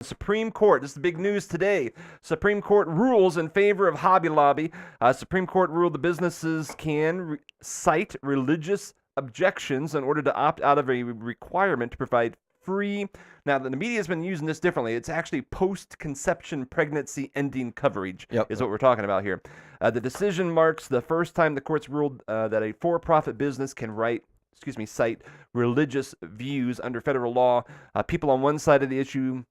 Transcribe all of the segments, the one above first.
Supreme Court, this is the big news today. Supreme Court rules in favor of Hobby Lobby. Supreme Court ruled the businesses can cite religious objections in order to opt out of a requirement to provide free. Now, the media has been using this differently. It's actually post-conception pregnancy ending coverage is what we're talking about here. The decision marks the first time the courts ruled that a for-profit business can cite religious views under federal law. People on one side of the issue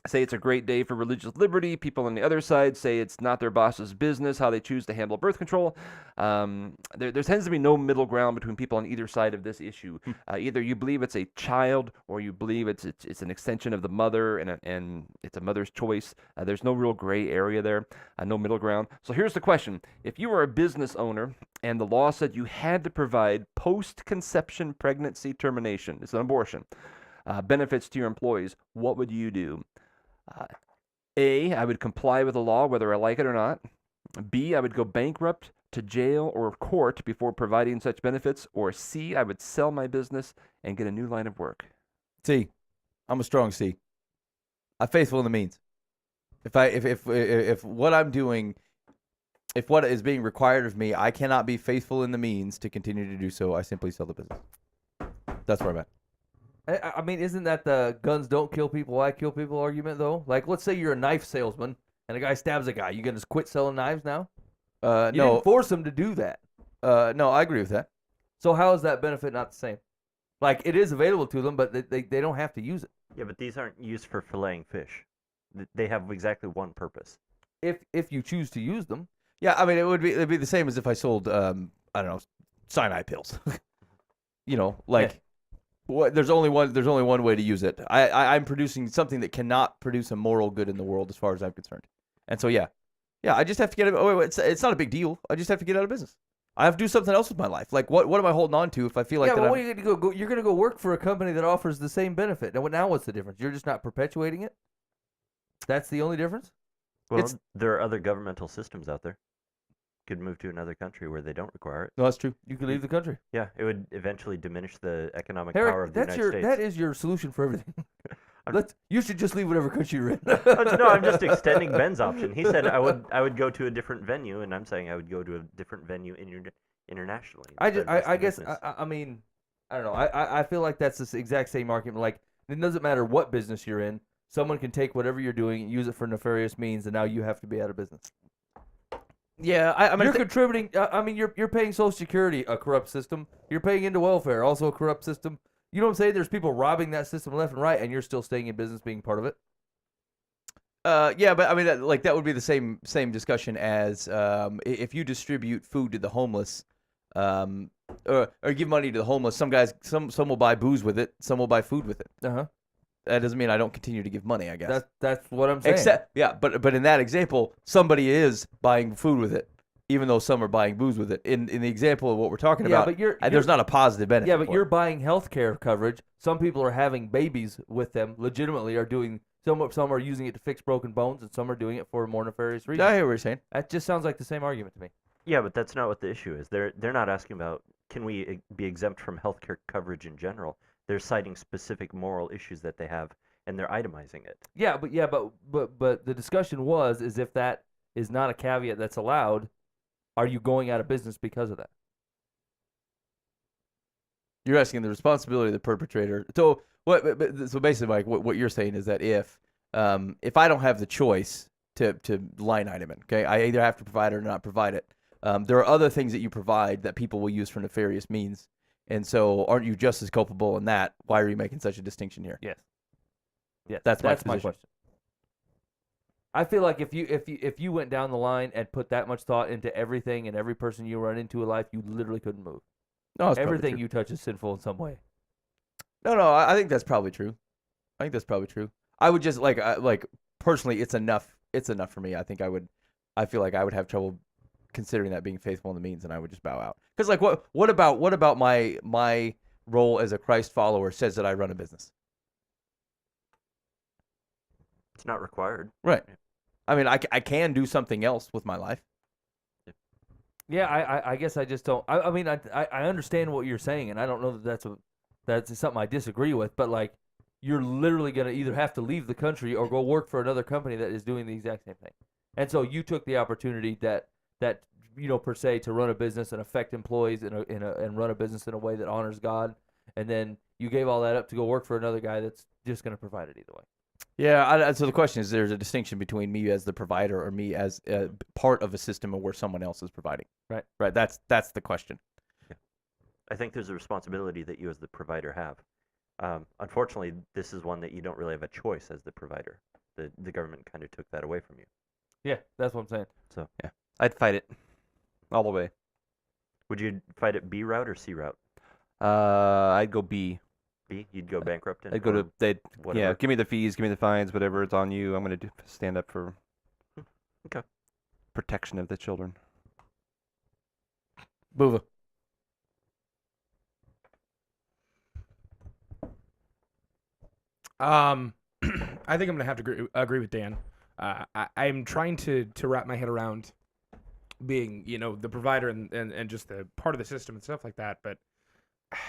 say it's a great day for religious liberty. People on the other side say it's not their boss's business how they choose to handle birth control. There tends to be no middle ground between people on either side of this issue. Either you believe it's a child or you believe it's an extension of the mother and it's a mother's choice. There's no real gray area there, no middle ground. So here's the question. If you were a business owner and the law said you had to provide post-conception pregnancy termination, it's an abortion, benefits to your employees, what would you do? A, I would comply with the law whether I like it or not. B, I would go bankrupt, to jail, or court before providing such benefits. Or C, I would sell my business and get a new line of work. C. I'm a strong C. I'm faithful in the means. If what I'm doing, if what is being required of me, I cannot be faithful in the means to continue to do so, I simply sell the business. That's where I'm at. I mean, isn't that the guns don't kill people, I kill people argument, though? Like, let's say you're a knife salesman and a guy stabs a guy. You going to quit selling knives now? You No. didn't force him to do that. No, I agree with that. So how is that benefit not the same? Like, it is available to them, but they don't have to use it. Yeah, but these aren't used for filleting fish. They have exactly one purpose. If you choose to use them. Yeah, I mean, it'd be the same as if I sold, I don't know, cyanide pills. There's only one way to use it. I'm producing something that cannot produce a moral good in the world, as far as I'm concerned. And so, yeah, I just have to get it. It's not a big deal. I just have to get out of business. I have to do something else with my life. Like, what am I holding on to if I feel like? Yeah, that but what are you going to go? You're going to go work for a company that offers the same benefit. Now what's the difference? You're just not perpetuating it. That's the only difference. Well, there are other governmental systems out there. Could move to another country where they don't require it. No, that's true. You could leave the country. Yeah, it would eventually diminish the economic Eric, power of the United States. That is your solution for everything. You should just leave whatever country you're in. No, I'm just extending Ben's option. He said I would go to a different venue, and I'm saying I would go to a different venue internationally. I guess I mean, I don't know. I feel like that's the exact same argument. Like, it doesn't matter what business you're in. Someone can take whatever you're doing and use it for nefarious means, and now you have to be out of business. Yeah, I mean, you're contributing. I mean, you're paying Social Security, a corrupt system. You're paying into welfare, also a corrupt system. You know what I'm saying? There's people robbing that system left and right, and you're still staying in business, being part of it. Yeah, but I mean, that would be the same discussion as if you distribute food to the homeless, or give money to the homeless. Some will buy booze with it. Some will buy food with it. That doesn't mean I don't continue to give money, I guess. That's what I'm saying. But in that example, somebody is buying food with it, even though some are buying booze with it. In the example of what we're talking about, but there's not a positive benefit. Yeah, but you're buying health care coverage. Some people are having babies with them, legitimately are doing, some are using it to fix broken bones, and some are doing it for a more nefarious reason. I hear what you're saying. That just sounds like the same argument to me. Yeah, but that's not what the issue is. They're not asking about, can we be exempt from health care coverage in general. They're citing specific moral issues that they have, and they're itemizing it. Yeah, but the discussion is if that is not a caveat that's allowed, are you going out of business because of that? You're asking the responsibility of the perpetrator. So what? So basically, Mike, what you're saying is that if I don't have the choice to line item it, okay, I either have to provide it or not provide it. There are other things that you provide that people will use for nefarious means. And so, aren't you just as culpable in that? Why are you making such a distinction here? Yes. Yes. That's my question. I feel like if you went down the line and put that much thought into everything and every person you run into in life, you literally couldn't move. No, everything you touch is sinful in some way. No, I think that's probably true. I would just like personally, it's enough. It's enough for me. I feel like I would have trouble considering that being faithful in the means, and I would just bow out. Because like, what about my role as a Christ follower says that I run a business? It's not required. Right. I mean, I can do something else with my life. Yeah, I guess I just don't. I mean, I understand what you're saying, and I don't know that that's something I disagree with. But like, you're literally going to either have to leave the country or go work for another company that is doing the exact same thing. And so you took the opportunity that per se, to run a business and affect employees and run a business in a way that honors God, and then you gave all that up to go work for another guy that's just going to provide it either way. Yeah. So the question is, there's a distinction between me as the provider or me as part of a system where someone else is providing. Right. Right. That's the question. I think there's a responsibility that you as the provider have. Unfortunately, this is one that you don't really have a choice as the provider. The government kind of took that away from you. Yeah, that's what I'm saying. So, I'd fight it all the way. would you fight it B route or C route? I'd go B. B, you'd go bankrupt. I'd go to yeah. whatever. Give me the fees, give me the fines, whatever. It's on you. I'm gonna stand up for Okay. protection of the children. Boova. I think I'm gonna have to agree with Dan. I'm trying to wrap my head around being, the provider and just the part of the system and stuff like that. But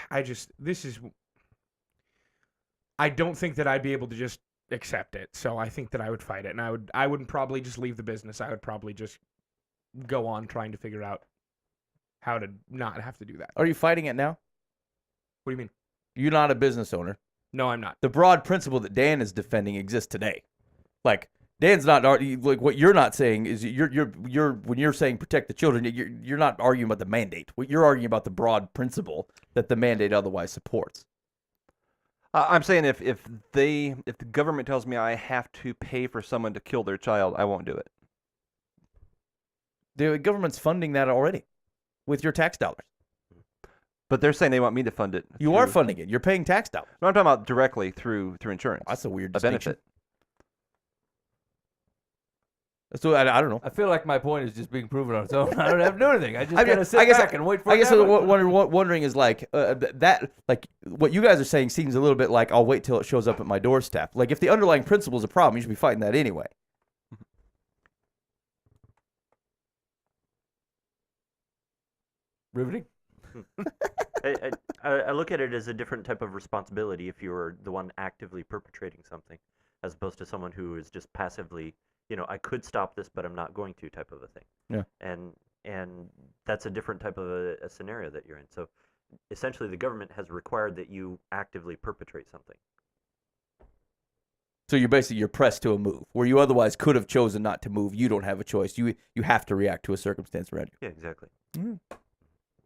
I don't think that I'd be able to just accept it. So I think that I would fight it, and I wouldn't probably just leave the business. I would probably just go on trying to figure out how to not have to do that. Are you fighting it now? What do you mean? You're not a business owner. No, I'm not. The broad principle that Dan is defending exists today. Like, Dan's not like, what you're not saying is you're when you're saying protect the children, you're not arguing about the mandate. What you're arguing about the broad principle that the mandate otherwise supports. I'm saying if the government tells me I have to pay for someone to kill their child, I won't do it. The government's funding that already with your tax dollars. But they're saying they want me to fund it. You are funding it. You're paying tax dollars. No, I'm talking about directly through insurance. That's a weird a distinction. benefit. So I don't know. I feel like my point is just being proven on its own. I don't have to do anything. I just gotta sit back and wait for I it guess to what happen. wondering is like that, like what you guys are saying seems a little bit like I'll wait till it shows up at my doorstep. Like if the underlying principle is a problem, you should be fighting that anyway. Riveting. I look at it as a different type of responsibility if you're the one actively perpetrating something, as opposed to someone who is just passively, I could stop this, but I'm not going to, type of a thing. Yeah. And that's a different type of a scenario that you're in. So essentially, the government has required that you actively perpetrate something. So you're pressed to a move where you otherwise could have chosen not to move. You don't have a choice. You have to react to a circumstance around Yeah, exactly. you.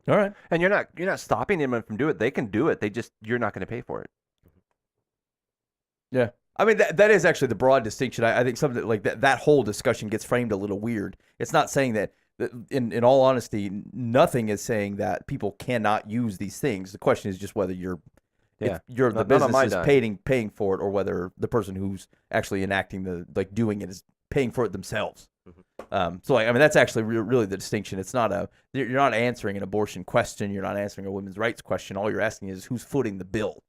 All right. And you're not stopping them from doing it. They can do it. You're not going to pay for it. Yeah. I mean, that is actually the broad distinction. I think something like that whole discussion gets framed a little weird. It's not saying that in all honesty, nothing is saying that people cannot use these things. The question is just whether the business is paying for it, or whether the person who's actually enacting doing it is paying for it themselves. So that's actually really the distinction. It's not you're not answering an abortion question. You're not answering a women's rights question. All you're asking is who's footing the bill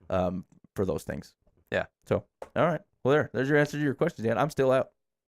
for those things. Yeah. So, all right. Well, there's your answer to your question, Dan. I'm still out.